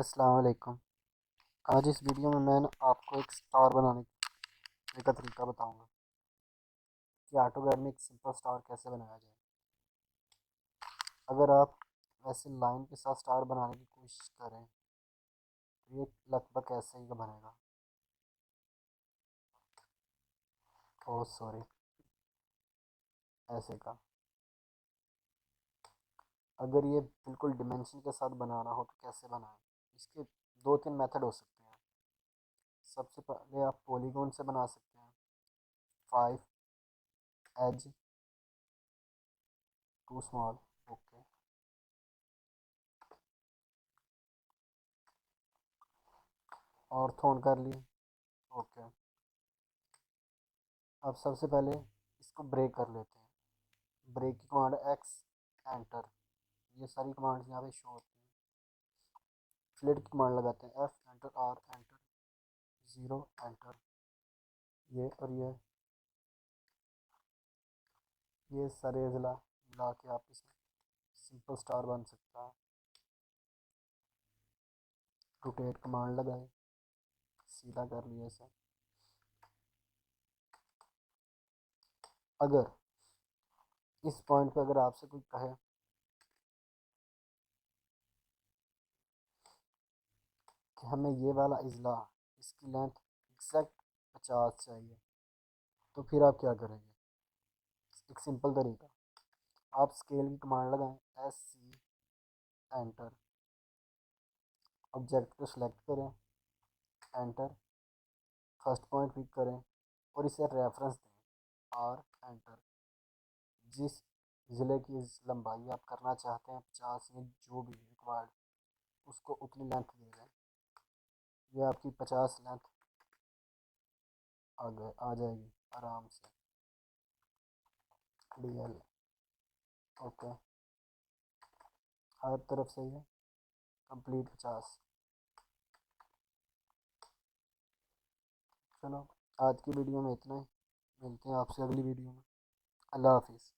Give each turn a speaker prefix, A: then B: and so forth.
A: अस्सलाम वालेकुम। आज इस वीडियो में मैं आपको एक स्टार बनाने का तरीका बताऊंगा कि ऑटोकैड में एक सिंपल स्टार कैसे बनाया जाए। अगर आप ऐसे लाइन के साथ स्टार बनाने की कोशिश करें तो ये लगभग ऐसे ही का बनेगा। ओह सॉरी, ऐसे का। अगर ये बिल्कुल डिमेंशन के साथ बनाना हो तो कैसे बनाएं? इसके दो तीन मेथड हो सकते हैं। सबसे पहले आप पॉलीगॉन से बना सकते हैं। 5 is too small. Okay, ortho on कर ली। ओके, अब सबसे पहले इसको ब्रेक कर लेते हैं। ब्रेक की कमांड एक्स एंटर, ये सारी कमांड्स यहाँ पे शो होती हैं। फ्लिट की कमांड लगाते हैं, F enter, R enter, zero enter. ये और ये सारे अजला मिला के आप इसमें सिंपल स्टार बन सकता है। रोटेट कमांड लगाए, सीधा कर लिया इसे। अगर इस पॉइंट पे अगर आपसे कोई कहे कि हमें ये वाला इजला, इसकी लेंथ एग्जैक्ट 50 चाहिए, तो फिर आप क्या करेंगे? एक सिंपल तरीका, आप स्केल की कमांड लगाएं, एस सी एंटर, ऑब्जेक्ट को सिलेक्ट करें, एंटर, फर्स्ट पॉइंट पिक करें और इसे रेफरेंस दें, आर एंटर। जिस ज़िले की लंबाई आप करना चाहते हैं 50 या जो भी रिक्वायर्ड, उसको उतनी लेंथ दे दें। ये आपकी 50 लेंथ आ जाएगी आराम से। D L. ओके, हर तरफ से ये कंप्लीट 50। चलो, आज की वीडियो में इतना ही। मिलते हैं आपसे अगली वीडियो में। अल्लाह हाफिज़।